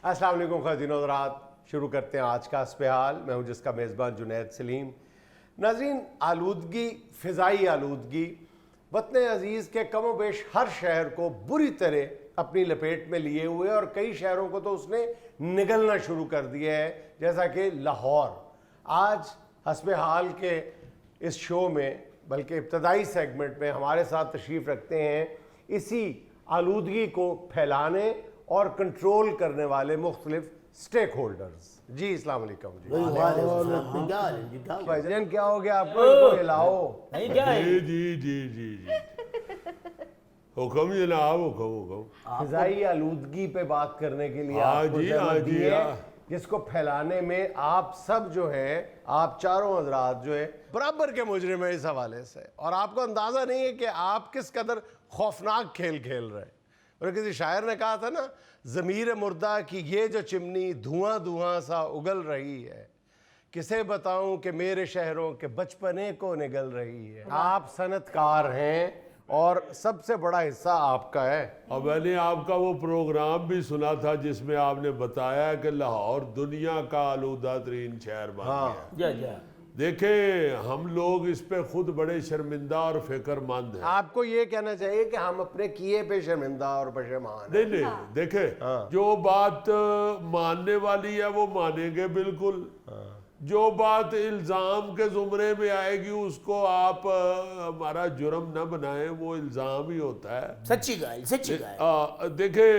अस्सलाम वालेकुम ख़ातिन हज़रात, शुरू करते हैं आज का हस्बे-हाल। मैं हूं जिसका मेज़बान जुनैद सलीम। नाज़रीन, आलूदगी, फ़िज़ाई आलूदगी वतन अज़ीज़ के कमो बेश हर शहर को बुरी तरह अपनी लपेट में लिए हुए और कई शहरों को तो उसने निगलना शुरू कर दिया है, जैसा कि लाहौर। आज हस्बे-हाल के इस शो में, बल्कि इब्तदाई सेगमेंट में हमारे साथ तशरीफ़ रखते हैं इसी आलूदगी को फैलाने और कंट्रोल करने वाले मुख्तलिफ स्टेक होल्डर्स। जी अस्सलाम वालेकुम जी। भाईजान क्या हो गया आपको? इनको हिलाओ। जी जी जी जी जी हुक्म जनाब, हुक्म। फिजाई आलूदगी पे बात करने के लिए हाँ आपको जी, ज़रूरत हाँ दी जी, है, हाँ। जिसको फैलाने में आप सब जो है, आप चारों हजरात जो है बराबर के मुजरिम है इस हवाले से। और आपको अंदाज़ा नहीं है कि आप किस कदर खौफनाक खेल खेल रहे हैं। और किसी शायर ने कहा था ना, ज़मीर मुर्दा की ये जो चिमनी धुआं धुआं सा उगल रही है, किसे बताऊं कि मेरे शहरों के बचपने को निगल रही है। आप सनतकार हैं और सबसे बड़ा हिस्सा आपका है। अब मैंने आपका वो प्रोग्राम भी सुना था जिसमें आपने बताया कि लाहौर दुनिया का आलूदा तरीन शहर बन गया। देखे, हम लोग इस पे खुद बड़े शर्मिंदा और फिक्रमंद हैं। आपको ये कहना चाहिए कि हम अपने किए पे शर्मिंदा और पशेमान हैं। नहीं नहीं, देखे, जो बात मानने वाली है वो मानेंगे बिल्कुल। जो बात इल्जाम के जुमरे में आएगी उसको आप हमारा जुर्म न बनाएं, वो इल्जाम ही होता है। सच्ची गाल। देखे,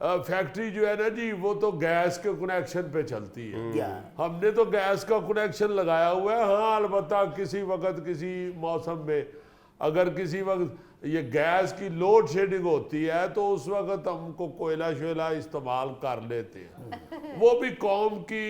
फैक्ट्री जो है ना जी, वो तो गैस के कनेक्शन पे चलती है। हमने तो गैस का कनेक्शन लगाया हुआ है। हाँ, अलबत्ता किसी वक्त किसी मौसम में अगर किसी वक्त ये गैस की लोड शेडिंग होती है तो उस वक्त हमको कोयला शोयला इस्तेमाल कर लेते हैं। वो भी कौम की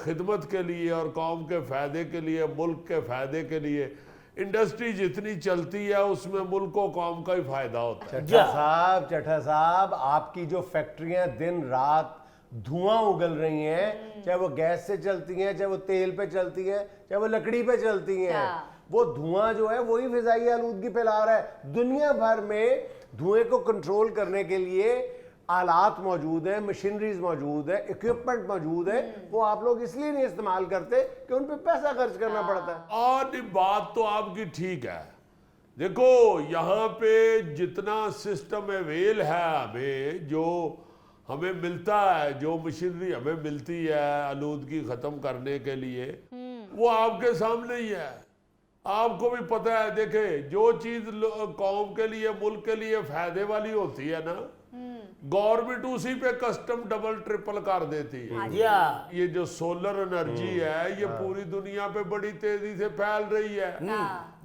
खिदमत के लिए और कौम के फ़ायदे के लिए, मुल्क के फ़ायदे के लिए। इंडस्ट्री जितनी चलती है उसमें मुल्क और कौम का ही फायदा होता है। चट्टा साहब, आपकी जो फैक्ट्रियां दिन रात धुआं उगल रही हैं, चाहे वो गैस से चलती हैं, चाहे वो तेल पे चलती हैं, चाहे वो लकड़ी पे चलती हैं, वो धुआं जो है वही फिजाई आलूदगी फैला रहा है। दुनिया भर में धुएं को कंट्रोल करने के लिए आलात मौजूद है, मशीनरीज मौजूद है, इक्विपमेंट मौजूद है। वो आप लोग इसलिए नहीं इस्तेमाल करते कि उन पे पैसा खर्च करना पड़ता है। और बात तो आपकी ठीक है। देखो, यहाँ पे जितना सिस्टम अवेल है हमें, जो हमें मिलता है, जो मशीनरी हमें मिलती है आलूदगी खत्म करने के लिए, वो आपके सामने ही है। आपको भी पता है। देखे, जो चीज कौम के लिए, मुल्क के लिए फायदे वाली होती है ना, गवर्नमेंट उसी पे कस्टम डबल ट्रिपल कर देती है। ये जो सोलर एनर्जी है, ये पूरी दुनिया पे बड़ी तेजी से फैल रही है।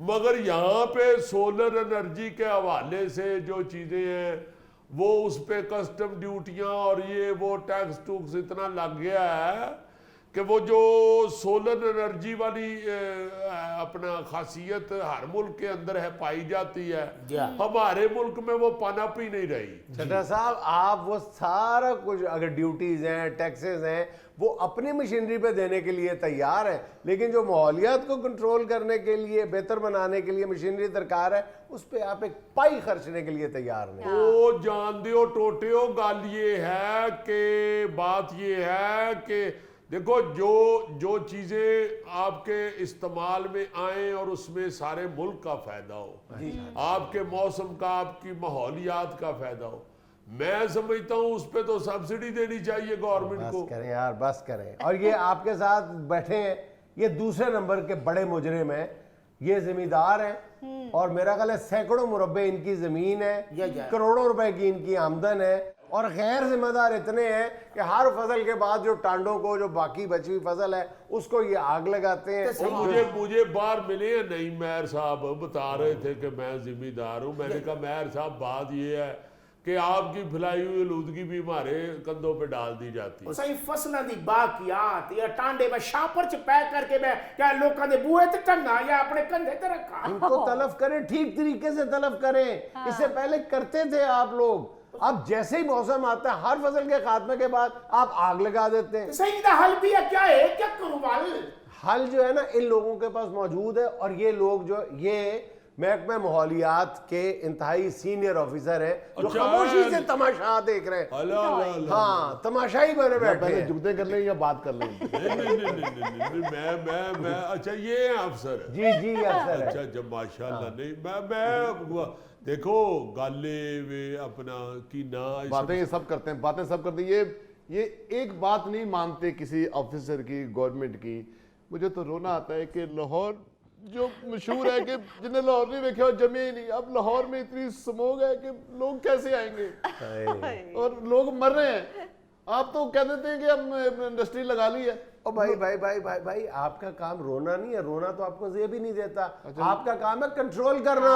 मगर यहाँ पे सोलर एनर्जी के हवाले से जो चीजें हैं, वो उस पे कस्टम ड्यूटियां और ये वो टैक्स टूक्स इतना लग गया है कि वो जो सोलर एनर्जी वाली अपना खासियत हर मुल्क के अंदर है, पाई जाती है, हमारे मुल्क में वो पनप ही नहीं रही। चट्टा साहब, आप वो सारा कुछ अगर ड्यूटीज हैं, टैक्सेस हैं, वो अपनी मशीनरी पे देने के लिए तैयार है, लेकिन जो माहौलियात को कंट्रोल करने के लिए, बेहतर बनाने के लिए मशीनरी दरकार है, उस पर आप एक पाई खर्चने के लिए तैयार नहीं। वो जान दियो टोटियो, गल ये है कि बात ये है कि देखो, जो चीज़ें आपके इस्तेमाल में आए और उसमें सारे मुल्क का फ़ायदा हो, आपके मौसम का, आपकी माहौलियात का फ़ायदा हो, मैं समझता हूँ उस पर तो सब्सिडी देनी चाहिए गवर्नमेंट को। बस करें यार, बस करें। और ये आपके साथ बैठे हैं, ये दूसरे नंबर के बड़े मुजरिम हैं, ये जिम्मेदार हैं और मेरा ख्याल है सैकड़ों मुरब्बे इनकी ज़मीन है, करोड़ों रुपए की इनकी आमदन है। और गैर जिम्मेदार इतने हैं कि हर फसल के बाद जो टांडों को, जो बाकी बची हुई फसल है, उसको ये आग लगाते हैं। मुझे बाहर मिले नहीं, मेयर साहब बता रहे थे कि मैं जिम्मेदार हूँ। मैंने कहा मेयर साहब, बात ये है कि आपकी फैलाई हुई आलूदगी भी हमारे कंधों पे डाल दी जाती है। सही फसलों की बाकियात या टांडे में शापर च पैक करके मैं क्या लोगों के बूहे ते टंगा या अपने कंधे ते रखा। इनको तलब करें, ठीक तरीके से तलब करें। इससे पहले करते थे आप लोग। अब जैसे ही मौसम आता है, हर फसल के खात्मे के बाद आप आग लगा देते हैं। सही का हल भी है, क्या है, क्या करूं? हल जो है ना इन लोगों के पास मौजूद है। और ये लोग जो ये महकमे माहौलियात के इंतहाई सीनियर ऑफिसर हैं जो अच्छा, खामोशी से तमाशा देख रहे हैं। अला अला अला। हाँ, तमाशाई बने बैठे पहले हैं। जुगते कर लें या बात कर लें। नहीं, मैं अच्छा ये है अफसर है। जी जी अफसर है। अच्छा जब माशाल्लाह नहीं मैं देखो गाले वे अपना की ना बातें ये सब करते हैं, बातें सब करते हैं। ये एक बात नहीं मानते किसी ऑफिसर की, गवर्नमेंट की। मुझे तो रोना आता है कि लाहौर जो मशहूर है कि जिन्हें लाहौर नहीं देखा और जमे ही नहीं, अब लाहौर में इतनी स्मोग है कि लोग कैसे आएंगे और लोग मर रहे हैं। आप तो कह देते हैं कि हम इंडस्ट्री लगा ली है। ओ भाई भाई भाई भाई भाई आपका काम रोना नहीं है, रोना तो आपको ये भी नहीं देता। आपका काम है कंट्रोल करना।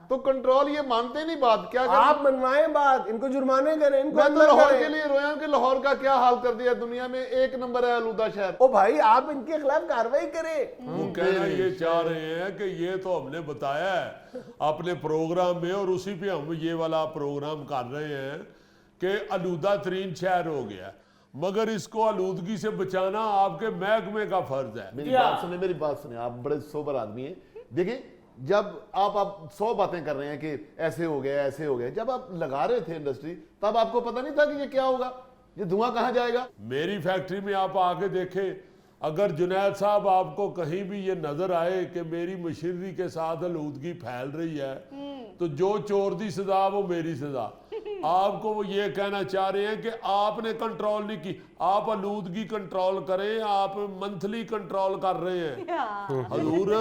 तो कंट्रोल ये मानते नहीं बात, क्या करें? आप मनवाएं बात, इनको जुर्माने करें, इनको मैं तो अंदर लाहौर करें। के लिए रोया हूं कि लाहौर का क्या हाल कर दिया। दुनिया में एक नंबर है आलूदा शहर। ओ भाई आप इनके खिलाफ कार्रवाई करें। वो कहना ये चाह रहे हैं कि ये तो हमने बताया है अपने प्रोग्राम में और उसी पे हम ये वाला प्रोग्राम कर रहे हैं कि आलूदा तरीन शहर हो गया, मगर इसको आलूदगी से बचाना आपके महकमे का फर्ज है। मेरी बात सुने, मेरी बात सुने, आप बड़े सोबर आदमी हैं। देखिए जब आप 100 बातें कर रहे हैं कि ऐसे हो गया ऐसे हो गया, जब आप लगा रहे थे इंडस्ट्री तब आपको पता नहीं था कि ये क्या होगा, ये धुआं कहाँ जाएगा? मेरी फैक्ट्री में आप आके देखें, अगर जुनैद साहब आपको कहीं भी ये नजर आए कि मेरी मशीनरी के साथ आलूदगी फैल रही है, तो जो चोर दी सजा वो मेरी सजा। आपको वो ये कहना चाह रहे हैं कि आपने कंट्रोल नहीं की, आप आलूदगी कंट्रोल करें, आप मंथली कंट्रोल कर रहे हैं। हजूर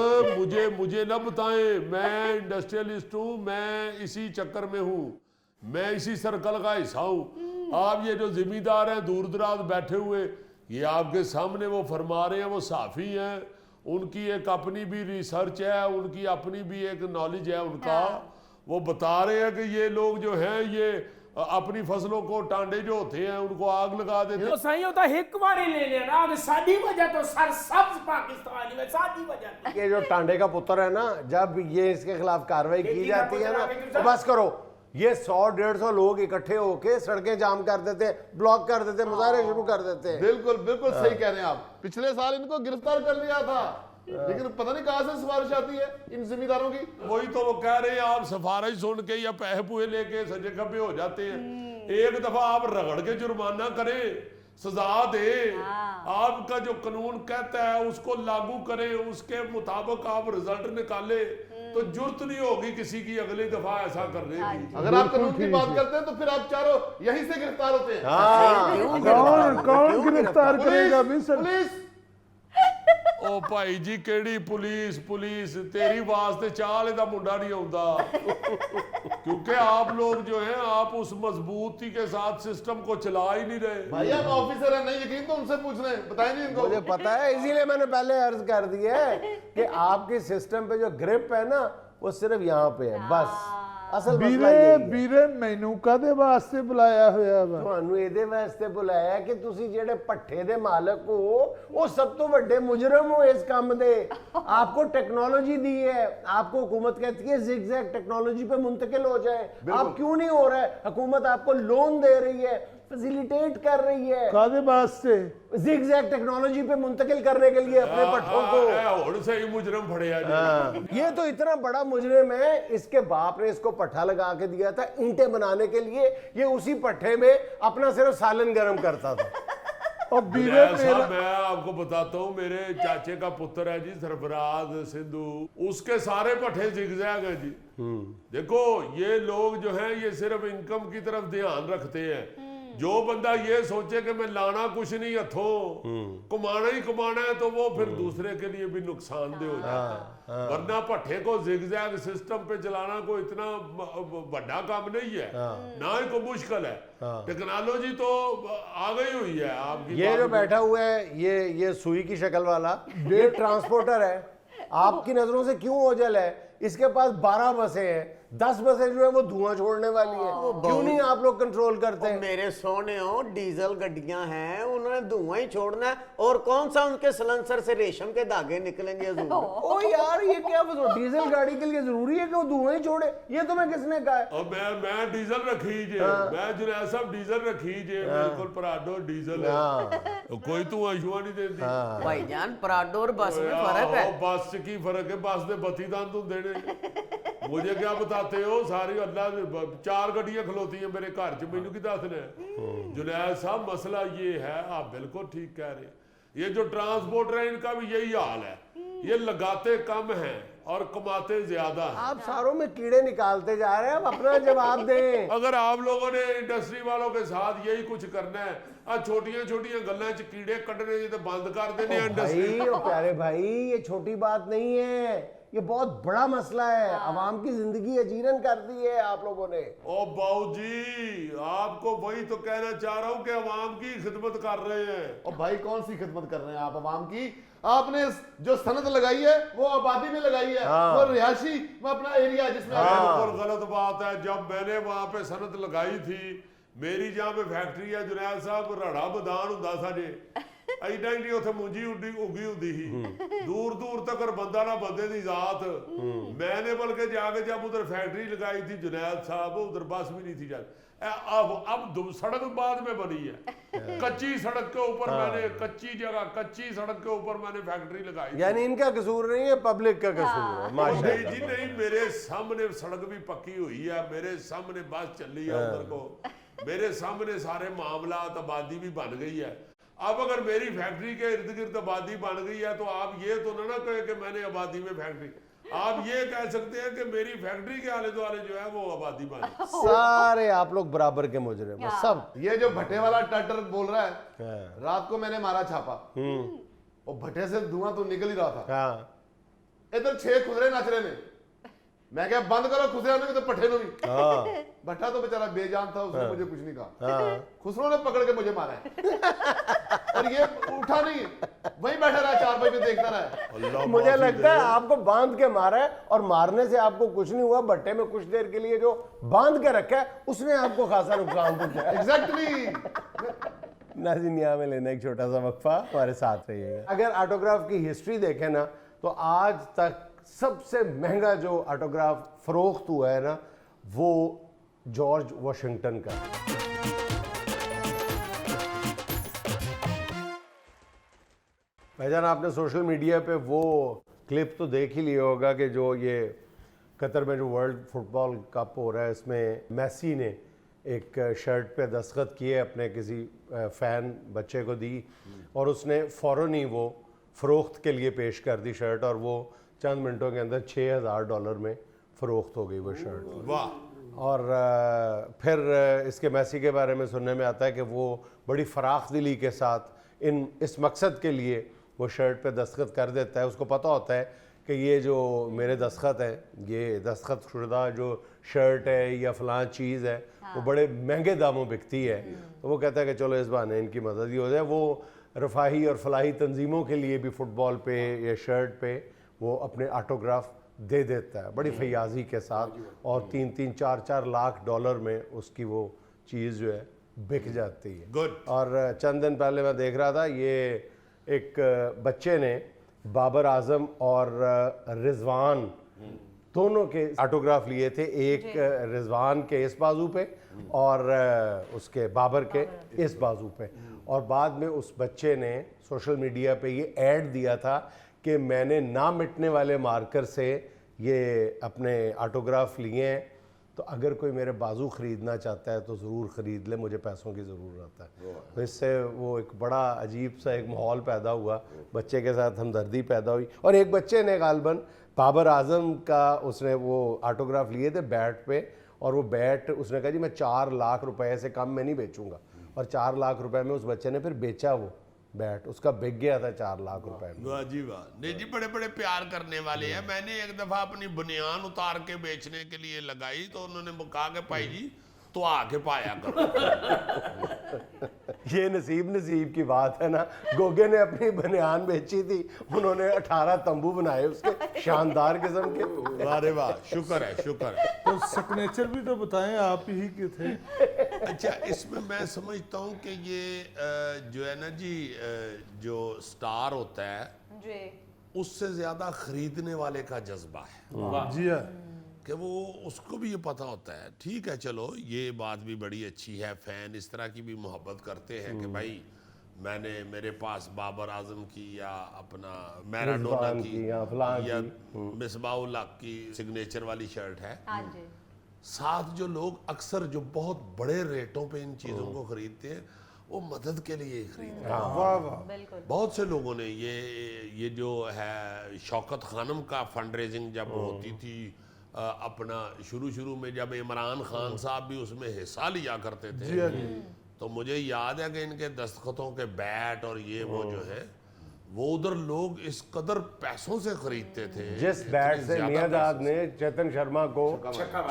मुझे न बताएं, मैं इंडस्ट्रियलिस्ट हूं, मैं इसी चक्कर में हूं, मैं इसी सर्कल का हिस्सा हूं। आप ये जो जिम्मेदार हैं दूर दराज बैठे हुए, ये आपके सामने वो फरमा रहे हैं, वो साफी हैं, उनकी एक अपनी भी रिसर्च है, उनकी अपनी भी एक नॉलेज है उनका। वो बता रहे हैं कि ये लोग जो हैं ये अपनी फसलों को, टांडे जो होते हैं उनको आग लगा देते हैं। तो सही होता एक बारी ले लेना, अब साडी वजह तो सरसब्ज पाकिस्तान में साडी वजह। ये जो टांडे का पुत्र है ना, जब ये इसके खिलाफ कार्रवाई की खेती का जाती है ना, पुत्र, तो बस करो, ये 100-150 लोग इकट्ठे होके सड़कें जाम कर देते हैं, ब्लॉक कर देते हैं, मुजाहरे शुरू कर देते हैं। बिल्कुल बिल्कुल सही कह रहे हैं आप। पिछले साल इनको गिरफ्तार कर लिया था, लेकिन पता नहीं कहां से सिफारिश आती है इन जिम्मेदारों की। वही तो वो कह रहे हैं, आप सिफारिश सुन के या पैसे पूहे लेके सजे खबे हो जाते हैं। एक दफा आप रगड़ के जुर्माना करें, सजा दे, आपका जो कानून कहता है उसको लागू करें, उसके मुताबिक आप रिजल्ट निकाले, तो जुर्त नहीं होगी किसी की अगली दफा ऐसा करने की। अगर आप कानून की बात करते हैं तो फिर आप चारों यहीं से गिरफ्तार होते हैं। कौन गिरफ्तार करेगा? पुलिस ओ भाई जी केड़ी पुलिस तेरी वास्ते चाल दा मुंडा नहीं आउंदा, क्योंकि आप लोग जो हैं आप उस मजबूती के साथ सिस्टम को चला ही नहीं रहे। भाई आप ऑफिसर हैं, नहीं यकीन तो उनसे पूछ रहे हैं, बताएं नहीं इनको। मुझे पता है, इसीलिए मैंने पहले अर्ज कर दिया है कि आपके सिस्टम पे जो ग्रिप है ना, वो सिर्फ यहाँ पे है बस। असल मसला यही है। ਵੀਰੇ ਮੈਨੂੰ ਕਾਦੇ ਵਾਸਤੇ ਬੁਲਾਇਆ ਹੋਇਆ ਵਾ? ਤੁਹਾਨੂੰ ਇਹਦੇ ਵਾਸਤੇ ਬੁਲਾਇਆ ਕਿ ਤੁਸੀਂ ਜਿਹੜੇ ਪੱਠੇ ਦੇ ਮਾਲਕ ਹੋ, ਉਹ ਸਭ ਤੋਂ ਵੱਡੇ ਮੁਜਰਮ ਹੋ ਇਸ ਕੰਮ ਦੇ। आपको टेक्नोलॉजी दी है, आपको हुकूमत कहती है जिगजैग टेक्नोलॉजी पे मुंतकिल हो जाए, आप क्यों नहीं हो रहा है? हुकूमत आपको लोन दे रही है, फैसिलिटेट कर रही है, ਕਾਦੇ ਵਾਸਤੇ? जिगजैग टेक्नोलॉजी पे मुंतकिल करने के लिए अपने पट्ठों को। हुण सही मुजरम फड़िया जी। ये तो इतना बड़ा मुजरिम है, इसके बाप ने इसको पट्ठा लगा के दिया था ईंटें बनाने के लिए, ये उसी पट्ठे में अपना सिर्फ सालन गर्म करता था। ਉਹ ਵੀਰੇ जुनैद साहब, ਮੇਰਾ मैं आपको बताता हूँ, मेरे चाचे का पुत्र है जी सरफराज सिंधु, उसके सारे पट्टे जिगजैग हैं जी। देखो ये लोग जो हैं ये सिर्फ इनकम की तरफ ध्यान रखते हैं। जो बंदा ये सोचे कि मैं लाना कुछ नहीं हथों, कमाना ही कमाना है, तो वो फिर दूसरे के लिए भी नुकसानदेह हो जाता है। वरना पट्टे को जिगजैग सिस्टम पे चलाना कोई इतना बड़ा काम नहीं है, ना ही कोई मुश्किल है। टेक्नोलॉजी तो आ गई हुई है आपकी। ये जो बैठा हुआ है, ये सुई की शक्ल वाला, ये ट्रांसपोर्टर है। आपकी नजरों से क्यों ओझल है? इसके पास 12 बसें हैं, 10 बसें जो है वो धुआं छोड़ने वाली हैं। क्यों नहीं आप लोग कंट्रोल करते हैं? मेरे सोने हो, डीजल गड्डियां हैं, उन्होंने धुआं ही छोड़ना है, और कौन सा उनके सलेंसर से रेशम के धागे निकलेंगे हजूर? ओ यार ये क्या बताओ, डीजल गाड़ी के लिए जरूरी है कि वो धुआं ही छोड़े? ये तुम्हें किसने कहा है? और मैं डीजल रखी जे, मैं जुनैद साहब डीजल रखी जे, बिल्कुल पराडो डीजल है, तो कोई तू अशुआ नहीं देती। भाईजान पराडो और बस में फर्क है। बस च की फर्क है? बस दे 32 दंद हुंदे ने, मुझे क्या बताते हो सारी अल्लाह 4 गड्डियां खलोती हैं मेरे घर च, मैनू की दसने। जुनैद साहब मसला ये है, आप बिल्कुल ठीक कह रहे हैं, ये जो ट्रांसपोर्टर है इनका भी यही हाल है, ये लगाते कम हैं और कमाते ज्यादा हैं। आप सारों में कीड़े निकालते जा रहे हैं, आप अपना जवाब दें। अगर आप लोगों ने इंडस्ट्री वालों के साथ यही कुछ करना है, छोटियां छोटियां गल्लां च कीड़े कड्ढने जी तो बंद कर देने इंडस्ट्री। भाई ओ प्यारे भाई, ये छोटी बात नहीं है, ये बहुत बड़ा मसला है। आवाम की जिंदगी अजीरन कर दी है आप लोगों ने। ओ बाऊ जी, आपको वही तो कहना चाह रहा हूं कि अवाम की खिदमत कर रहे हैं। और भाई कौन सी खिदमत कर रहे हैं आप अवाम की? आपने जो सनत लगाई है वो आबादी में लगाई है, वो रिहायशी वो अपना एरिया जिसमें बिल्कुल गलत बात है। जब मैंने वहां पे सनत लगाई थी, मेरी जहां पे फैक्ट्री है जुनैद साहब, रड़ा मैदान हुंदा सा जे, ऐडा ही नहीं उत्थे मुंजी उगी हुंदी ही, दूर दूर तक बंदा ना बंदे दी जात। मैंने बल्कि जाके जब उधर फैक्ट्री लगाई थी जुनैद साहब, उधर बस भी नहीं थी जाती। अब सड़क बाद में बनी है, कच्ची सड़क के ऊपर मैंने, कच्ची जगह कच्ची सड़क के ऊपर मैंने फैक्ट्री लगाई। यानी इनका कसूर नहीं है, पब्लिक का कसूर है। माशाल्लाह। नहीं जी नहीं, मेरे सामने सड़क भी पक्की हुई है, मेरे सामने बस चली है उधर को, मेरे सामने सारे मामला, आबादी भी बन गई है। अब अगर मेरी फैक्ट्री के इर्द गिर्द आबादी बन गई है तो आप ये तो ना कहे कि मैंने आबादी में फैक्ट्री, आप ये कह सकते हैं कि मेरी फैक्ट्री के आले दुआले जो है वो आबादी बन। सारे आप लोग बराबर के मुजरिम हैं, सब। ये जो भट्टे वाला टटर बोल रहा है, रात को मैंने मारा छापा, और भट्टे से धुआं तो निकल ही रहा था। हाँ, इधर 6 खुदरे नाच रहे ने, मैं क्या बंद करो खुसरे तो पट्टे नो भी। हाँ, भट्टा तो बेचारा बेजान था, उसने मुझे कुछ नहीं कहा। हाँ। खुसरों ने पकड़ के मुझे मारा है और ये उठा नहीं, वहीं बैठा रहा, 4 बजे देखता रहा। मुझे लगता है आपको बांध के मारा है, और मारने से आपको कुछ नहीं हुआ, भट्टे में कुछ देर के लिए जो बांध के रखा है उसने आपको खासा नुकसान पहुंचाया। एग्जैक्टली। नाज़रीन, यहाँ में लेना एक छोटा सा वक्फा, हमारे साथ रहिएगा। अगर ऑटोग्राफ की हिस्ट्री देखें ना, तो आज तक सबसे महंगा जो ऑटोग्राफ फरोख्त हुआ है ना, वो जॉर्ज वॉशिंगटन का। भाईजान, आपने सोशल मीडिया पे वो क्लिप तो देख ही लिया होगा कि जो ये कतर में जो वर्ल्ड फुटबॉल कप हो रहा है, इसमें मेसी ने एक शर्ट पे दस्तखत किए, अपने किसी फ़ैन बच्चे को दी, और उसने फ़ौरन ही वो फ़रोख्त के लिए पेश कर दी शर्ट, और वो चंद मिनटों के अंदर $6000 में फ़रोख्त हो गई वो शर्ट। वाह। और फिर इसके मेसी के बारे में सुनने में आता है कि वो बड़ी फराख दिली के साथ इस मकसद के लिए वो शर्ट पे दस्तखत कर देता है। उसको पता होता है कि ये जो मेरे दस्तखत है, ये दस्तखत शुदा जो शर्ट है या फ़लाँ चीज़ है, वो बड़े महंगे दामों बिकती है। तो वो कहता है कि चलो इस बहाने इनकी मदद ही हो जाए। वो रफ़ाही और फलाही तंजीमों के लिए भी फ़ुटबॉल पे या शर्ट पे वो अपने ऑटोग्राफ दे देता है बड़ी फयाजी के साथ, और 3-3, 4-4 लाख डॉलर में उसकी वो चीज़ जो है बिक जाती है। गुड। और चंद दिन पहले मैं देख रहा था, ये एक बच्चे ने बाबर आजम और रिजवान दोनों के ऑटोग्राफ लिए थे, एक रिजवान के इस बाजू पे और उसके बाबर के इस बाजू पे। और बाद में उस बच्चे ने सोशल मीडिया पे ये ऐड दिया था कि मैंने ना मिटने वाले मार्कर से ये अपने ऑटोग्राफ लिए हैं, तो अगर कोई मेरे बाजू ख़रीदना चाहता है तो ज़रूर ख़रीद ले, मुझे पैसों की ज़रूरत है। तो इससे वो एक बड़ा अजीब सा एक माहौल पैदा हुआ, बच्चे के साथ हमदर्दी पैदा हुई। और एक बच्चे ने गालबन बाबर आजम का उसने वो ऑटोग्राफ लिए थे बैट पे, और वो बैट उसने कहा जी मैं 4 लाख रुपए से कम में नहीं बेचूंगा, और 4 लाख रुपए में उस बच्चे ने फिर बेचा वो बैट, उसका बिक गया था 4 लाख रुपए में। वाह जी वाह। नहीं जी, बड़े बड़े प्यार करने वाले हैं। मैंने एक दफा अपनी बनियान उतार के बेचने के लिए लगाई, तो उन्होंने कहा कि भाई जी तो आके पाया करो। ये नसीब की बात है ना, गोगे ने अपनी बनियान बेची थी, उन्होंने 18 तंबू बनाए उसके शानदार किस्म के। अरे वाह, शुक्र है शुक्र है। तो सिग्नेचर भी तो बताएं, आप ही के थे। अच्छा, इसमें मैं समझता हूँ कि ये जो है ना जी, जो स्टार होता है उससे ज्यादा खरीदने वाले का जज्बा है जी हाँ, कि वो उसको भी ये पता होता है। ठीक है, चलो ये बात भी बड़ी अच्छी है, फैन इस तरह की भी मोहब्बत करते हैं कि भाई मैंने मेरे पास बाबर आजम की या अपना मैराडोना रिजवान की की या फलां या की। मिसबाउल हक की सिग्नेचर वाली शर्ट है। हाँ जी। साथ जो लोग अक्सर जो बहुत बड़े रेटों पे इन चीज़ों को खरीदते हैं वो मदद के लिए ही खरीदते हैं। वाह वाह। बिल्कुल। बहुत से लोगों ने ये जो है शौकत खानम का फंड रेजिंग जब होती थी अपना शुरू में जब इमरान खान साहब भी उसमें हिस्सा लिया करते थे, जी हाँ जी। तो मुझे याद है कि इनके दस्तखतों के बैट और ये वो जो है वो उधर लोग इस कदर पैसों से खरीदते थे। जिस इतने बैट से ज्यादा मियाँदाद पैसों ने चेतन शर्मा को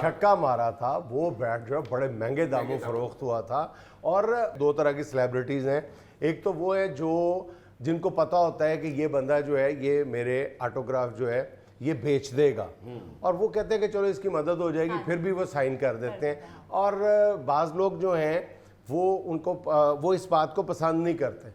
छक्का मारा था, वो बैट जो है बड़े महंगे दामों फरोख्त हुआ था। और दो तरह की सेलिब्रिटीज़ हैं, एक तो वो है जो जिनको पता होता है कि ये बंदा जो है ये मेरे ऑटोग्राफ जो है ये बेच देगा, और वो कहते हैं कि चलो इसकी मदद हो जाएगी, फिर भी वो साइन कर देते हैं। और बाज़ लोग जो हैं वो इस बात को पसंद नहीं करते।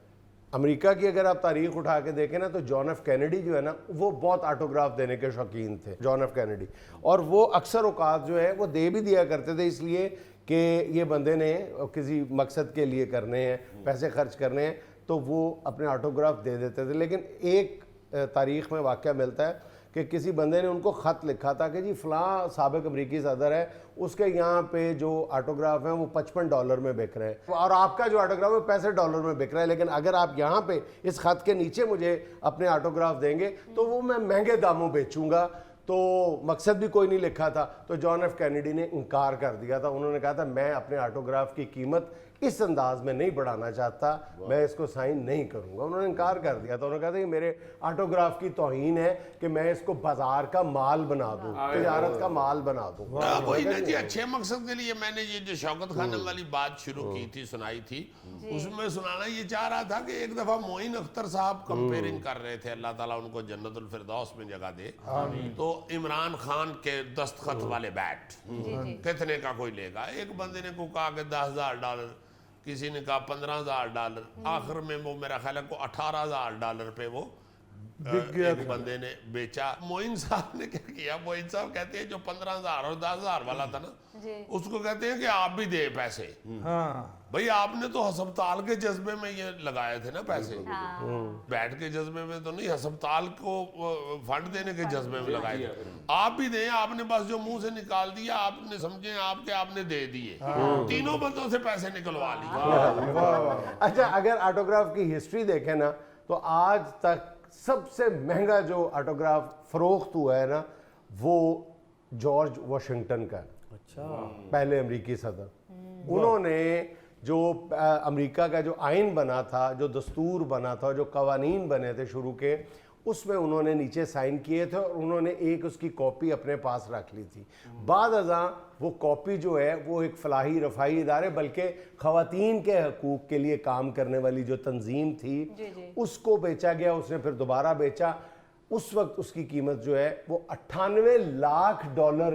अमेरिका की अगर आप तारीख उठा के देखें ना, तो जॉन एफ कैनेडी जो है ना, वो बहुत ऑटोग्राफ देने के शौकीन थे, जॉन एफ कैनेडी। और वो अक्सर औकात जो है वो दे भी दिया करते थे, इसलिए कि ये बंदे ने किसी मकसद के लिए करने हैं, पैसे खर्च करने हैं, तो वो अपने ऑटोग्राफ दे देते थे। लेकिन एक तारीख में वाक़या मिलता है कि किसी बंदे ने उनको ख़त लिखा था कि जी फ़लाँ साबिक़ अमरीकी सदर है, उसके यहाँ पे जो ऑटोग्राफ हैं वो $55 में बिक रहे हैं, और आपका जो ऑटोग्राफ है $65 में बिक रहा है, लेकिन अगर आप यहाँ पे इस ख़त के नीचे मुझे अपने ऑटोग्राफ देंगे तो वो मैं महंगे दामों बेचूंगा। तो मकसद भी कोई नहीं लिखा था, तो जॉन एफ कैनेडी ने इनकार कर दिया था। उन्होंने कहा था मैं अपने ऑटोग्राफ की कीमत इस अंदाज में नहीं बढ़ाना चाहता, मैं इसको साइन नहीं करूंगा। उन्होंने इनकार कर दिया था। उन्होंने कहा था कि मेरे ऑटोग्राफ की तौहीन है कि मैं इसको बाजार का माल बना दूं, तिजारत का माल बना दूं। वही ना जी, अच्छे मकसद के लिए मैंने ये जो शौकत खानम वाली बात शुरू की थी, सुनाई थी, उसमें सुनाना ये चाह रहा था कि एक दफा मोइन अख्तर साहब कंपेयरिंग कर रहे थे, अल्लाह ताला उनको जन्नतुल फिरदौस में जगह दे, तो इमरान खान के दस्तखत वाले बैट कितने का कोई लेगा। एक बंदे ने को कहा कि $10,000, किसी ने कहा $15,000, आखिर में वो मेरा ख्याल है को $18,000 पे वो एक बंदे ने बेचा। मोइन साहब ने क्या किया, मोइन साहब कहते हैं जो 15,000 और 10,000 वाला था ना, उसको कहते हैं कि आप भी दे पैसे। हाँ भाई आपने तो हस्पताल के जज्बे में ये लगाए थे ना पैसे, बैठ के जज्बे में तो नहीं, हस्पताल को फंड देने के जज्बे में लगाए थे। आप भी दें, आपने बस जो मुंह से निकाल दिया, आपने समझे आपके आपने दे दिए, तीनों बंदों से पैसे निकलवा लिए। अच्छा, अगर ऑटोग्राफ की हिस्ट्री देखें ना, तो आज तक सबसे महंगा जो ऑटोग्राफ फरोख्त हुआ है ना, वो जॉर्ज वाशिंगटन का। अच्छा, पहले अमेरिकी सदर। उन्होंने जो अमेरिका का जो आइन बना था, जो दस्तूर बना था, जो कवानीन बने थे शुरू के, उसमें उन्होंने नीचे साइन किए थे और उन्होंने एक उसकी कॉपी अपने पास रख ली थी। बाद अज़ां वो कॉपी जो है वो एक फलाही रफ़ाई इदारे बल्कि ख़वातीन के हकूक़ के लिए काम करने वाली जो तंजीम थी उसको बेचा गया। उसने फिर दोबारा बेचा। उस वक्त उसकी कीमत जो है वो $98 लाख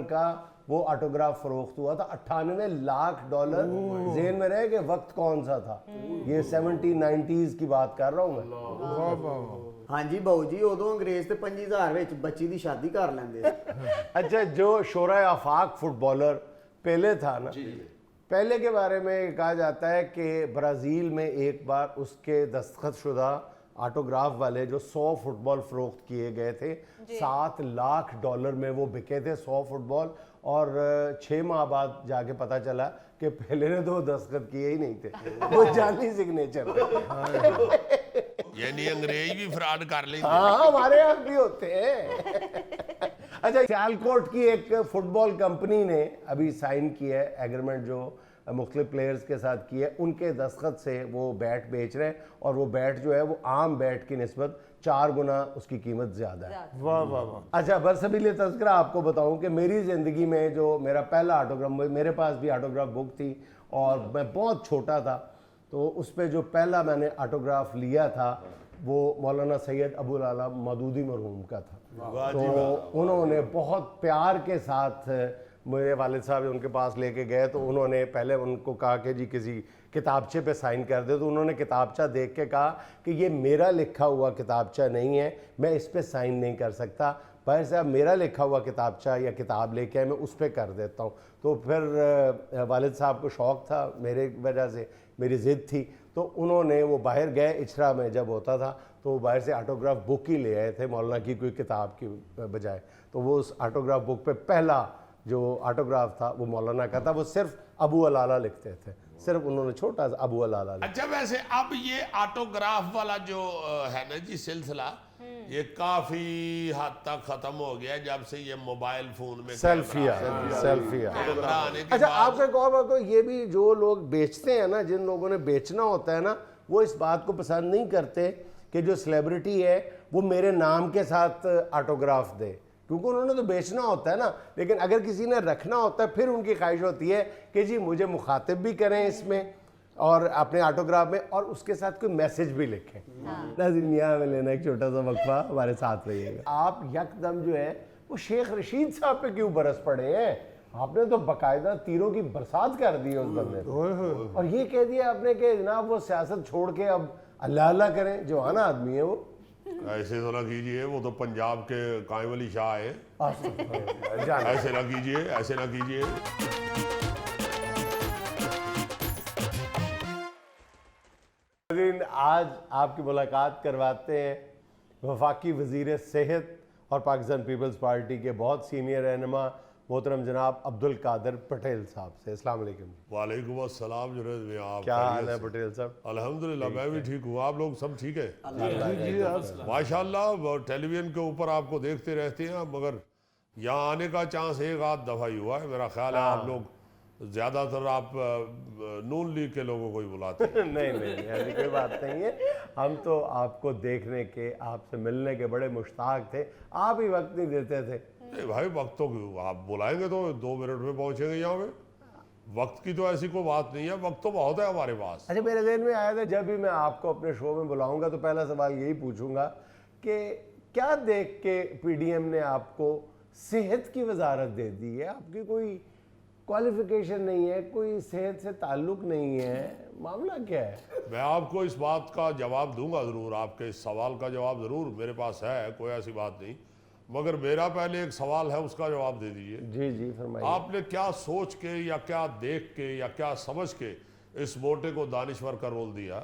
का वो ऑटोग्राफ फरोख्त हुआ था। $98 लाख। ज़हन में रहे कि वक्त कौन सा था, ये 70-90s की बात कर रहा हूँ मैं। हाँ जी बाऊ जी, उदों अंग्रेज ते 50,000 विच बच्ची दी शादी कर लेंदे। अच्छा, जो शोरा आफाक फुटबॉलर पेले था ना, पेले के बारे में कहा जाता है कि ब्राज़ील में एक बार उसके दस्तखत शुदा ऑटोग्राफ वाले जो 100 फुटबॉल फरोख्त किए गए थे, $7 लाख में वो बिके थे 100 फुटबॉल। और 6 माह बाद जाके पता चला कि पहले ने तो दस्तखत किए ही नहीं थे, वो जाली सिग्नेचर थे। यानी अंग्रेज भी फ्रॉड कर लेंगे। हाँ, हमारे यहाँ भी होते हैं। अच्छा, सियालकोट की एक फुटबॉल कंपनी ने अभी साइन किया है एग्रीमेंट, जो मुख्तलिफ प्लेयर्स के साथ किया है, उनके दस्तखत से वो बैट बेच रहे हैं, और वो बैट जो है वो आम बैट की निस्बत 4 गुना उसकी कीमत ज़्यादा है। वाह वाह वाह। अच्छा, बरसबील तज़किरा आपको बताऊं कि मेरी ज़िंदगी में जो मेरा पहला ऑटोग्राफ, मेरे पास भी ऑटोग्राफ बुक थी और मैं बहुत छोटा था, तो उस पर जो पहला मैंने ऑटोग्राफ लिया था वो मौलाना सैयद अबुल आला मदूदी मरहूम का था। तो उन्होंने बहुत प्यार के साथ, मेरे वालिद साहब उनके पास लेके गए, तो उन्होंने पहले उनको कहा कि जी किसी किताबचे पे साइन कर दे, तो उन्होंने किताबचा देख के कहा कि ये मेरा लिखा हुआ किताबचा नहीं है, मैं इस पे साइन नहीं कर सकता, पर साहब मेरा लिखा हुआ किताबचा या किताब लेके आए, मैं उस पर कर देता हूँ। तो फिर वालिद साहब को शौक़ था मेरे वजह से, मेरी ज़िद थी, तो उन्होंने वो बाहर गए, इचरा में जब होता था तो वो बाहर से ऑटोग्राफ बुक ही ले आए थे मौलाना की कोई किताब की बजाय। तो वो उस ऑटोग्राफ बुक पे पहला जो ऑटोग्राफ था वो मौलाना का था, वो सिर्फ अबू अलाला लिखते थे, सिर्फ उन्होंने छोटा सा अबू अलाला लिखा। अच्छा, वैसे अब ये ऑटोग्राफ वाला जो है ना जी सिलसिला, ये काफी हद तक खत्म हो गया जब से ये मोबाइल फोन में सेल्फिया कैमरा आने के अच्छा, बाद। आपका एक और बात, तो ये भी जो लोग बेचते हैं ना, जिन लोगों ने बेचना होता है ना, वो इस बात को पसंद नहीं करते कि जो सेलिब्रिटी है वो मेरे नाम के साथ ऑटोग्राफ दे, क्योंकि उन्होंने तो बेचना होता है ना। लेकिन अगर किसी ने रखना होता है फिर उनकी ख्वाहिश होती है कि जी मुझे मुखातिब भी करें इसमें और अपने ऑटोग्राफ में, और उसके साथ कोई मैसेज भी लिखें। नाज़रीन, यहाँ में लेना एक छोटा सा वक्फा, हमारे साथ रहिएगा। आप यकदम जो है वो शेख रशीद साहब पे क्यों बरस पड़े हैं? आपने तो बाकायदा तीरों की बरसात कर दी है उस बंदे पे, और ये कह दिया आपने कि जनाब वो सियासत छोड़ के अब अल्लाह अल्लाह करें। जो आना आदमी है वो। ऐसे तो ना कीजिए, वो तो पंजाब के कायम अली शाह है। जाना ऐसे ना कीजिए, ऐसे ना कीजिए। आज आपकी मुलाकात करवाते हैं वफाकी वज़ीर सेहत और पाकिस्तान पीपल्स पार्टी के बहुत सीनियर रहनुमा मोहतरम जनाब अब्दुल कादिर पटेल साहब से। अस्सलाम वालेकुम। वालेकुम अस्सलाम जुनैद में आप क्या हाल खैरियत है से? पटेल साहब? अल्हम्दुलिल्लाह, मैं भी ठीक हूँ। आप लोग सब ठीक है? माशाल्लाह, टेलीविजन के ऊपर आपको देखते रहते हैं, मगर यहाँ आने का चांस एक आध दफ़ा ही हुआ है। मेरा ख्याल है आप लोग ज़्यादातर आप नून लीग के लोगों को ही बुलाते हैं। नहीं नहीं, ऐसी कोई बात नहीं है। हम तो आपको देखने के, आपसे मिलने के बड़े मुश्ताक थे, आप ही वक्त नहीं देते थे। नहीं भाई, वक्त तो आप बुलाएंगे तो 2 मिनट में पहुँचेंगे यहाँ पे। वक्त की तो ऐसी कोई बात नहीं है, वक्त तो बहुत है हमारे पास। अच्छा, मेरे ज़हन में आया था जब भी मैं आपको अपने शो में बुलाऊंगा तो पहला सवाल यही पूछूंगा कि क्या देख के पीडीएम ने आपको सेहत की वजारत दे दी है? आपकी कोई क्वालिफिकेशन नहीं है, कोई सेहत से ताल्लुक नहीं है, मामला क्या है? मैं आपको इस बात का जवाब दूंगा ज़रूर, आपके इस सवाल का जवाब ज़रूर मेरे पास है, कोई ऐसी बात नहीं। मगर मेरा पहले एक सवाल है, उसका जवाब दे दीजिए। जी जी फरमाइए। आपने क्या सोच के या क्या देख के या क्या समझ के इस मोटे को दानिश्वर का रोल दिया?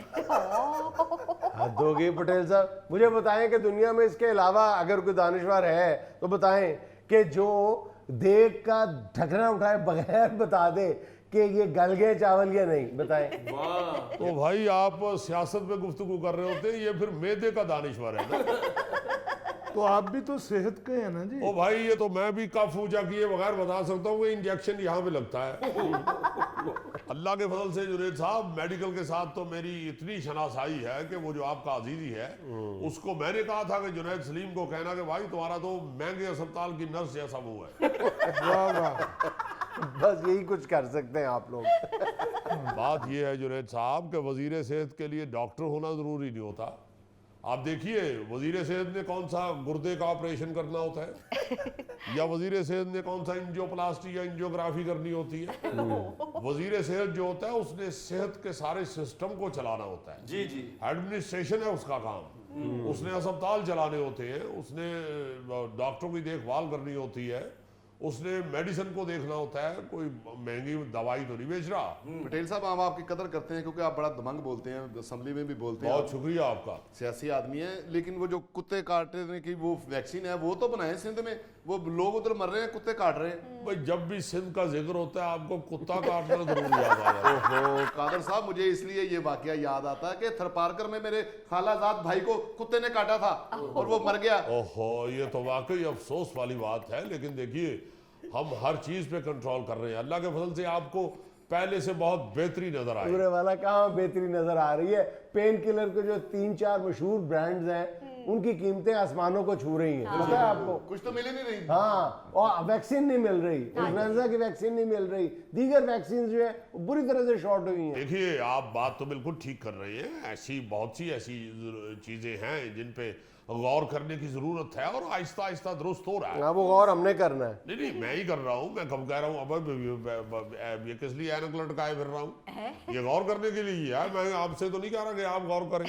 हद हो गई पटेल साहब, मुझे बताएं कि दुनिया में इसके अलावा अगर कोई दानिश्वर है तो बताएं कि जो देख का ढकना उठाए बगैर बता दे कि ये गल गए चावल या नहीं, बताएं। तो भाई आप सियासत में गुफ्तगू कर रहे होते हैं, ये फिर मैदे का दानिश्वर है ना। तो आप भी तो सेहत के हैं ना जी। ओ भाई, ये तो मैं भी कफ ऊंचा किए बगैर बता सकता हूँ कि इंजेक्शन यहाँ पे लगता है। अल्लाह के फजल से जुनैद साहब, मेडिकल के साथ तो मेरी इतनी शनासाई है कि वो जो आपका अजीजी है, उसको मैंने कहा था कि जुनैद सलीम को कहना कि भाई तुम्हारा तो महंगे अस्पताल की नर्स जैसा मुंह है। वाह वाह। बस यही कुछ कर सकते हैं आप लोग। बात ये है जुनैद साहब कि वजीर सेहत के लिए डॉक्टर होना जरूरी नहीं होता। आप देखिए, वजीर सेहत ने कौन सा गुर्दे का ऑपरेशन करना होता है, या वजीर सेहत ने कौन सा एंजियोप्लास्टी या एंजियोग्राफी करनी होती है। वजीर सेहत जो होता है उसने सेहत के सारे सिस्टम को चलाना होता है। जी जी, एडमिनिस्ट्रेशन है उसका काम। उसने अस्पताल चलाने होते हैं, उसने डॉक्टरों की देखभाल करनी होती है, उसने मेडिसिन को देखना होता है। कोई महंगी दवाई तो नहीं बेच रहा। पटेल साहब, हम आपकी कदर करते हैं क्योंकि आप बड़ा दमंग बोलते हैं, असेंबली में भी बोलते हैं। बहुत शुक्रिया आपका। सियासी आदमी है, लेकिन वो जो कुत्ते काटने की वो वैक्सीन है वो तो बनाए सिंध में, वो लोग उधर मर रहे हैं, कुत्ते काट रहे हैं। भाई जब भी सिंध का जिक्र होता है आपको कुत्ता काटना जरूर याद आ जाता है। ओहो कादर साहब, मुझे इसलिए ये वाकया याद आता है कि थरपारकर में मेरे खालाजाद भाई को कुत्ते ने काटा था और वो मर गया। ओहो, ये तो वाकई अफसोस वाली बात है, लेकिन देखिए हम हर चीज पे कंट्रोल कर रहे हैं। अल्लाह के फजल से आपको पहले से बहुत बेहतरी नजर आई। पूरे वाला कहाँ बेहतरी नजर आ रही है? पेन किलर के जो 3-4 मशहूर ब्रांड्स हैं उनकी कीमतें आसमानों को छू रही हैं। पता है आपको? कुछ तो मिल ही नहीं रही। हाँ, और वैक्सीन नहीं मिल रही, इन्फ्लुएंजा की वैक्सीन नहीं मिल रही, दीगर वैक्सीन जो है वो बुरी तरह से शॉर्ट हुई हैं। देखिए, आप बात तो बिल्कुल ठीक कर रहे हैं। ऐसी बहुत सी ऐसी चीजें हैं जिन पे गौर करने की जरूरत है और आहिस्ता आहिस्ता दुरुस्त हो रहा है। हाँ, वो गौर हमने करना है। नहीं नहीं, मैं ही कर रहा हूँ। मैं कब कह रहा हूँ अब ये किस लिए ऐनक लटकाए फिर रहा हूँ? ये गौर करने के लिए ही है। मैं आपसे तो नहीं कह रहा कि आप गौर करें,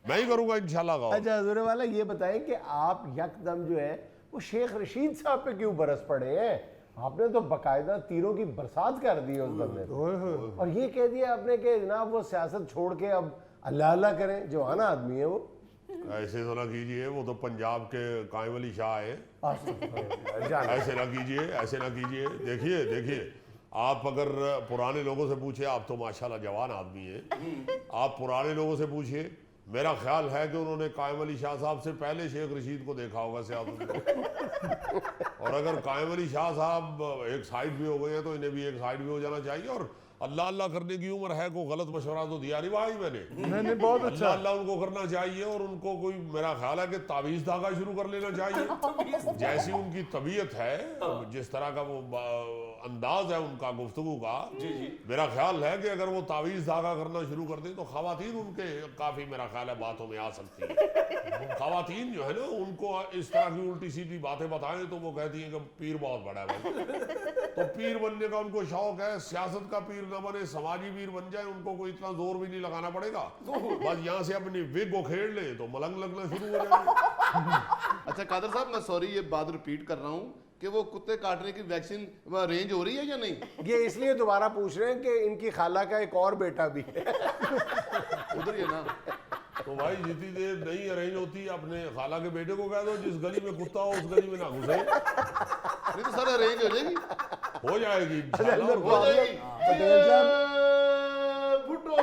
मैं ही करूंगा इंशाल्लाह गौर। अच्छा हजूर वाला, ये बताएं कि आप यकदम जो है वो शेख रशीद साहब पे क्यों बरस पड़े हैं? आपने तो बकायदा तीरों की बरसात कर दी है उस बंदे पे। और ये कह दिया आपने कि जनाब वो सियासत छोड़ के अब अल्लाह अल्लाह करें, जवान आदमी है वो। ऐसे तो ना कीजिए, वो तो पंजाब के कायम अली शाह है। जाने। ऐसे ना कीजिए, ऐसे ना कीजिए। देखिए देखिए, आप अगर पुराने लोगों से पूछिए, आप तो माशाल्लाह जवान आदमी हैं, आप पुराने लोगों से पूछिए, मेरा ख्याल है कि उन्होंने कायम अली शाह साहब से पहले शेख रशीद को देखा होगा सियासत में। और अगर कायम अली शाह साहब एक साइड भी हो गए हैं तो इन्हें भी एक साइड भी हो जाना चाहिए। और अल्लाह अल्लाह करने की उम्र है, को गलत मशवरा तो दिया नहीं भाई मैंने। नहीं बहुत अच्छा। अल्लाह अल्लाह उनको करना चाहिए और उनको कोई, मेरा ख्याल है कि तावीज़ धागा शुरू कर लेना चाहिए। जैसी उनकी तबीयत है, जिस तरह का वो अंदाज है उनका गुफ्तगू का, मेरा ख्याल है कि अगर वो तावीज़ धागा करना शुरू कर दें तो खवातीन उनके काफ़ी, मेरा ख्याल है, बातों में आ सकती है। खवातीन जो है ना, उनको इस तरह की उल्टी सीधी बातें बताएं तो वो कहती हैं कि पीर बहुत बड़ा है भाई। तो पीर बनने का उनको शौक है, सियासत का पीर न बने, समाजी पीर बन जाए, उनको कोई इतना जोर भी नहीं लगाना पड़ेगा। बस यहाँ से अपनी विग को खेड़ ले तो मलंग लगना शुरू हो जाएंगे। अच्छा कादर साहब, मैं सॉरी ये बात रिपीट कर रहा हूँ कि वो कुत्ते काटने की वैक्सीन रेंज हो रही है या नहीं? ये इसलिए दोबारा पूछ रहे हैं कि इनकी खाला का एक और बेटा भी है। उधर ही है ना। तो भाई जितनी देर नहीं अरेंज होती, अपने खाला के बेटे को कह दो जिस गली में कुत्ता हो उस गली में ना घुसे। नहीं तो सर अरेंज हो जाएगी। हो जाएगी इंशाल्लाह। हो जाएगी। पटेल साहब, भुट्टो।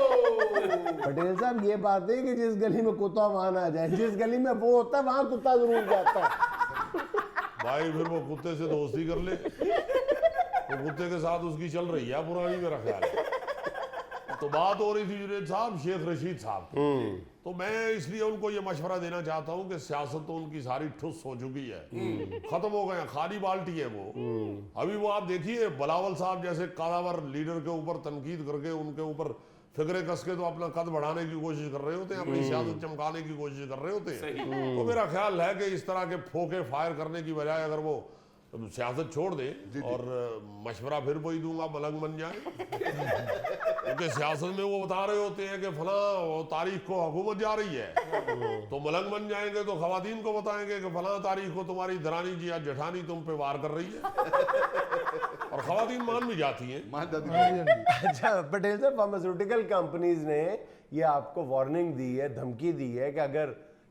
पटेल साहब ये बात है कि जिस गली में कुत्ता वहां ना जाए, जिस गली में वो होता है वहां कुत्ता जरूर जाता है। भाई फिर वो कुत्ते से दोस्ती कर ले, तो कुत्ते के साथ उसकी चल रही है पुरानी, मेरा ख्याल है। तो बात हो रही थी जुनैद साहब, शेख रशीद साहब की। तो मैं इसलिए उनको ये मशवरा देना चाहता हूँ कि सियासत तो उनकी सारी ठुस हो चुकी है, खत्म हो गए, खाली बाल्टी है वो। अभी वो आप देखिए, बिलावल साहब जैसे कालावर लीडर के ऊपर तनकीद करके उनके ऊपर फिक्रे कस के तो अपना कद बढ़ाने की कोशिश कर रहे होते हैं, अपनी सियासत चमकाने की कोशिश कर रहे होते हैं। तो मेरा ख्याल है कि इस तरह के फोके फायर करने की बजाय अगर वो सियासत छोड़ दे और मशवरा फिर वही दूंगा, मलंग बन जाए। क्योंकि सियासत में वो बता रहे होते हैं कि फला तारीख को हुकूमत जा रही है, तो मलंग बन जाएंगे तो खवातीन को बताएंगे कि फला तारीख को तुम्हारी दरानी जी या जेठानी तुम पे वार कर रही है। और खवातीन मान भी जाती हैं। अच्छा पटेल साहब, फार्मास्यूटिकल कंपनीज ने ये आपको वार्निंग दी है, धमकी दी है कि अगर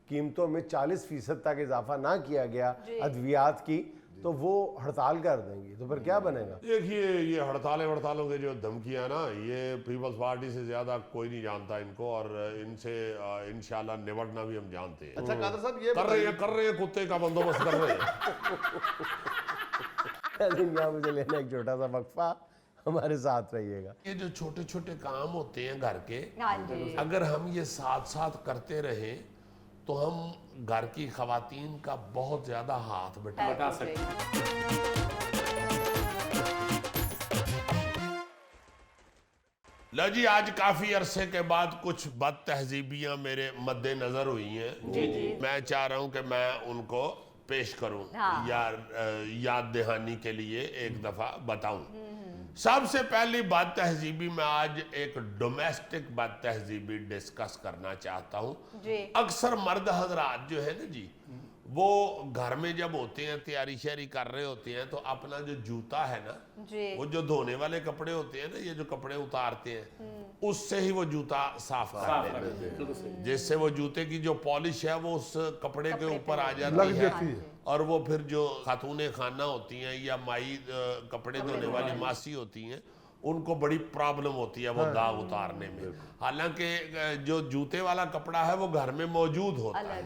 कीमतों में 40% तक इजाफा ना किया गया अद्वियात की तो वो हड़ताल कर देंगी, तो फिर क्या बनेगा? देखिए, ये हड़तालों के जो धमकियां ना, ये पीपल्स पार्टी से ज्यादा कोई नहीं जानता इनको, और इनसे इंशाल्लाह निपटना भी हम जानते हैं। अच्छा कादर साहब, ये कर रहे हैं कुत्ते का बंदोबस्त कर रहे हैं। यहाँ मुझे लेना एक छोटा सा वक्फा, हमारे साथ रहिएगा। ये जो छोटे छोटे काम होते हैं घर के, हाँ जी। अगर हम ये साथ साथ करते रहे तो हम घर की खवातीन का बहुत ज्यादा हाथ बटा सकते। लो जी, आज काफी अरसे के बाद कुछ बद तहजीबियां मेरे मद्दे नजर हुई हैं। मैं चाह रहा हूं कि मैं उनको पेश करूं, हाँ। या याद दहानी के लिए एक दफा बताऊं। सबसे पहली बात तहजीबी, मैं आज एक डोमेस्टिक बात तहजीबी डिस्कस करना चाहता हूँ। अक्सर मर्द हजरात जो है ना जी, वो घर में जब होते हैं, तैयारी शैयारी कर रहे होते हैं, तो अपना जो जूता है ना, वो जो धोने वाले कपड़े होते हैं ना, ये जो कपड़े उतारते हैं, उससे ही वो जूता साफ कर लेते हैं, जिससे वो जूते की जो पॉलिश है वो उस कपड़े के ऊपर आ जाती है। और वो फिर जो खातूने खाना होती हैं या माई कपड़े धोने वाली मासी होती हैं, उनको बड़ी प्रॉब्लम होती है वो दाग उतारने में। हालांकि जो जूते वाला कपड़ा है वो घर में मौजूद होता है,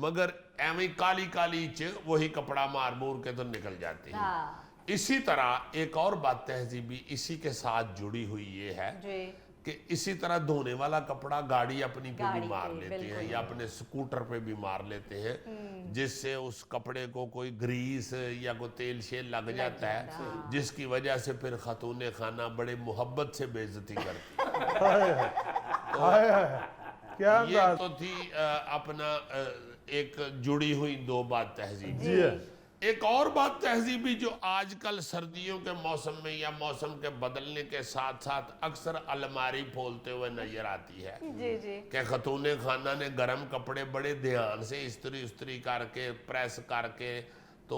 मगर एवं काली काली च वही कपड़ा मार मूर के तो निकल जाती है। इसी तरह एक और बात तहजीबी इसी के साथ जुड़ी हुई ये है कि इसी तरह धोने वाला कपड़ा गाड़ी अपनी पे भी मार लेते हैं या अपने स्कूटर पे भी मार लेते हैं, जिससे उस कपड़े को कोई ग्रीस या कोई तेल शेल लग जाता है, जिसकी वजह से फिर खातूने खाना बड़े मोहब्बत से बेइज्जती करती क्या ये तो थी अपना एक जुड़ी हुई दो बात तहजीब। एक और बात तहजीबी जो आजकल सर्दियों के मौसम में या मौसम के बदलने के साथ साथ अक्सर अलमारी खोलते हुए नजर आती है कि खतूने खाना ने गर्म कपड़े बड़े ध्यान से इस्त्री करके प्रेस करके तो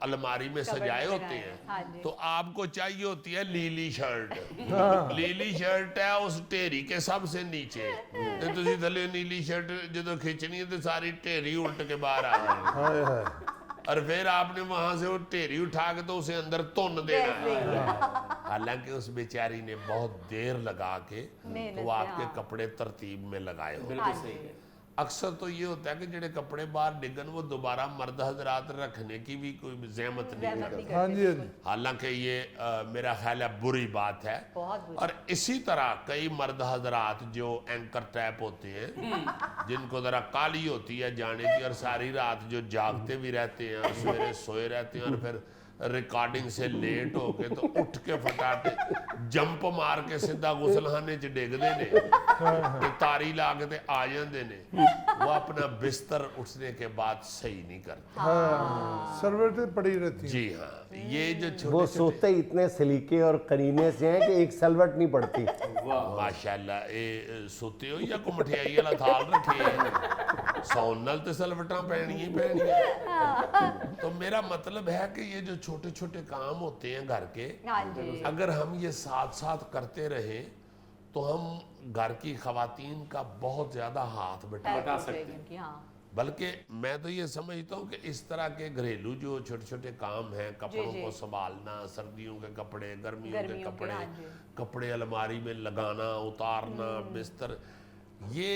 अलमारी में सजाए होते हैं, हाँ जी। तो आपको चाहिए होती है लीली शर्ट। लीली शर्ट है उस ढेरी के सबसे नीचे, तो तुसी थले नीली शर्ट जो खींचनी है तो सारी ढेरी उल्ट के बाहर आ जाएगी, हाय हाय और फिर आपने वहां से वो ढेरी उठा के तो उसे अंदर तुन देना है। हालांकि उस बेचारी ने बहुत देर लगा के तो वो आपके कपड़े तरतीब में लगाए हो। बिल्कुल सही है। अक्सर तो ये होता है कि जेडे कपड़े बाहर डिगन वो दोबारा मर्द हजरात रखने की भी कोई जहमत नहीं करते। हाँ जी, हाँ जी। हालांकि ये मेरा ख्याल है बुरी बात है। बहुत बुरी। और इसी तरह कई मर्द हजरात जो एंकर टैप होते हैं, जिनको जरा काली होती है जाने की, और सारी रात जो जागते भी रहते हैं और सवेरे सोए रहते हैं, और फिर रिकॉर्डिंग से लेट हो के तो उठ के फटाटे जंप मार के सीधा गुसलखाने च डिगदे ने ते तारी ला के ते आ जाते ने, वो अपना बिस्तर उठने के बाद सही नहीं करते। हाँ, सरवटें पड़ी रहती हैं। जी हाँ, ये जो वो छोटे सोते इतने सलीके और करीने से हैं कि एक सलवट नहीं पड़ती। माशाल्लाह ये सोते हो या को मठियाई वाला थाल रखे सौन नाल ते सलवटां पैनी ही पैनी। तो मेरा मतलब है कि ये जो छोटे छोटे काम होते हैं घर के, हाँ जी। अगर हम ये साथ साथ करते रहें तो हम घर की खवातीन का बहुत ज्यादा हाथ बटा सकते हैं। हाँ। बल्कि मैं तो ये समझता हूँ कि इस तरह के घरेलू जो छोटे छोटे काम हैं, कपड़ों जी। को संभालना, सर्दियों के कपड़े, गर्मियों के गर्मियों के, कपड़े, हाँ जी। कपड़े अलमारी में लगाना, उतारना, बिस्तर, ये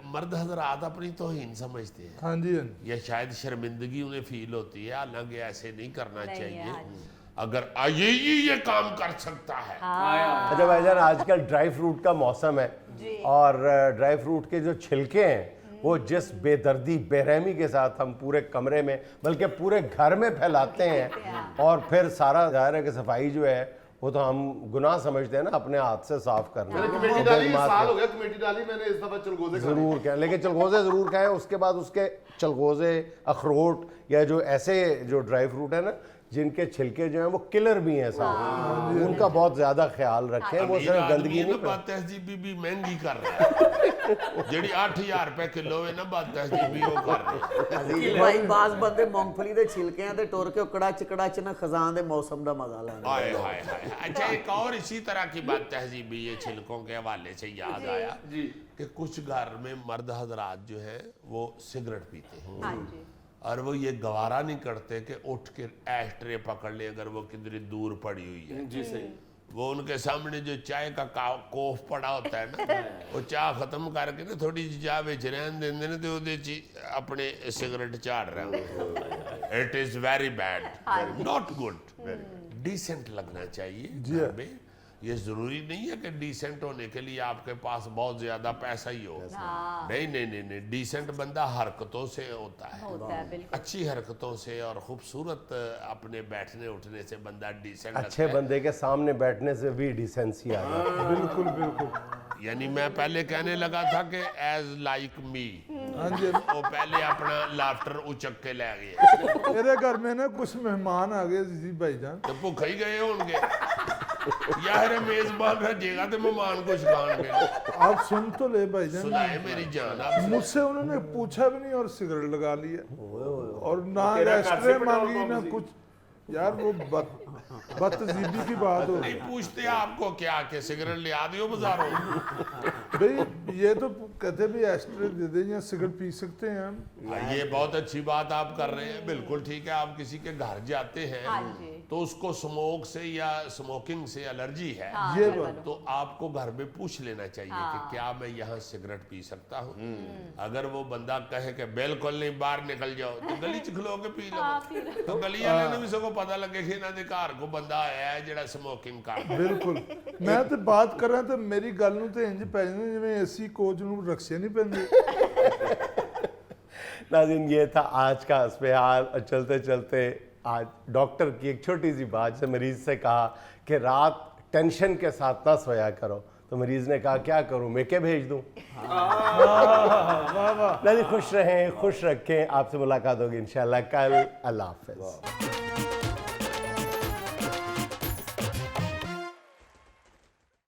मर्द हजरात अपनी तौहीन समझते हैं हाँ जी, हाँ जी। या शायद शर्मिंदगी उन्हें फील होती है। हालांकि ऐसे नहीं करना नहीं है, चाहिए। हाँ जी। अगर ये काम कर सकता है अच्छा भाईजान, आजकल ड्राई फ्रूट का मौसम है और ड्राई फ्रूट के जो छिलके हैं वो जिस बेदर्दी बेरहमी के साथ हम पूरे कमरे में बल्कि पूरे घर में फैलाते हैं, और फिर सारा जाहिर है कि सफाई जो है वो तो हम गुनाह समझते हैं ना अपने हाथ से साफ करना। मैंने कमेटी डाली, साल हो गया कमेटी डाली मैंने, इस दफा चलगोजे खाने। जरूर खाएं, लेकिन चलगोजे जरूर खाएं। उसके बाद उसके चलगोजे, अखरोट या जो ऐसे जो ड्राई फ्रूट है ना जिनके छिलके जो हैं वो किलर भी हैं साहब, उनका बहुत ज्यादा ख्याल रखें। वो अमीर सिर्फ आदमी गंदगी है ना, नहीं बात तहजीबी भी महंगी कर रहा है। जेडी 8000 रुपए किलो है ना, बात तहजीबी वो कर रहे हैं। अजीज भाई बाज बंदे मूंगफली दे छिलकियां ते टुर के कड़ा च ना खजान दे मौसम दा मजा लेंदे। हाय हाय हाय। अच्छा, एक और इसी तरह की बात तहजीबी ये छिलकों के हवाले से याद आया कि कुछ घर में मर्द हजरात जो है वो सिगरेट पीते हैं, हाँ जी। और वो ये गवारा नहीं करते कि उठ के एस्ट्रे पकड़ ले अगर वो किधर दूर पड़ी हुई है। जी सही। वो उनके सामने जो चाय का कोफ पड़ा होता है ना, वो चाय खत्म करके ना थोड़ी जी चाय बेच रहन देंदे ने ते ओदे च अपने सिगरेट झाड़ रहे हो। It is very bad, not good. Decent लगना चाहिए घर में। ये जरूरी नहीं है कि डिसेंट होने के लिए आपके पास बहुत ज्यादा पैसा ही हो। नहीं नहीं नहीं नहीं, डिसेंट बंदा हरकतों से होता है, बिल्कुल। अच्छी हरकतों से और खूबसूरत अपने बैठने उठने से बंदा डिसेंट अच्छे बंदे के सामने बैठने से भी डिसेंसी आ जाती है। बिल्कुल बिल्कुल। यानी मैं पहले कहने लगा था कि एज लाइक मी, हाँ जी। वो पहले अपना लाफ्टर उचक के ले गए। मेरे घर में ना कुछ मेहमान आ गए जी भाईजान, तो भूखे ही गए होंगे यार, मेजबान रजेगा तो मेहमान कुछ खाएंगे। आप सुन तो ले भाईजान। सुनाए मेरी जान आप। मुझसे उन्होंने पूछा भी नहीं और सिगरेट लगा लिया, और ना तेरा घर से एस्ट्रे पेट्रोल मांगी पंप ना से। कुछ। यार वो बदतजीबी की बात हो नहीं पूछते आपको क्या कि सिगरेट ले आ दियो बाजारों। भाई। ये तो कहते भी एस्ट्रे दे दें या सिगरेट पी सकते हैं हम। ये बहुत अच्छी बात आप कर रहे हैं, बिल्कुल ठीक है। आप किसी के घर जाते हैं हाँ जी। तो उसको स्मोक से या स्मोकिंग से एलर्जी है, हाँ, ये बिल्कुल। बात। तो आपको घर में पूछ लेना चाहिए कि क्या मैं यहाँ सिगरेट पी सकता हूँ। अगर वो बंदा कहे कि बिल्कुल नहीं, बाहर निकल जाओ, तो गली च खलो के पी लो। तो गली वाले ने भी सगो पता लगे कि इन्हों के घर को बंदा आया है ਜਿਹੜਾ ਸਮੋਕਿੰਗ ਕਰਦਾ। बिल्कुल। मैं तो बात कर रहा तो मेरी गल नूं ते इंज पै जांदी जिवें एसी कोच नूं रक्से नहीं पैंदे। नाज़रीन, ये था आज का अस्पताल। और चलते चलते आज डॉक्टर की एक छोटी सी बात से मरीज से कहा कि रात टेंशन के साथ ना सोया करो, तो मरीज ने कहा क्या करूं, मेके भेज दूं। नाज़रीन, खुश रहें, खुश रखें। आपसे मुलाकात होगी इंशाल्लाह कल। अल्लाह हाफ़िज़।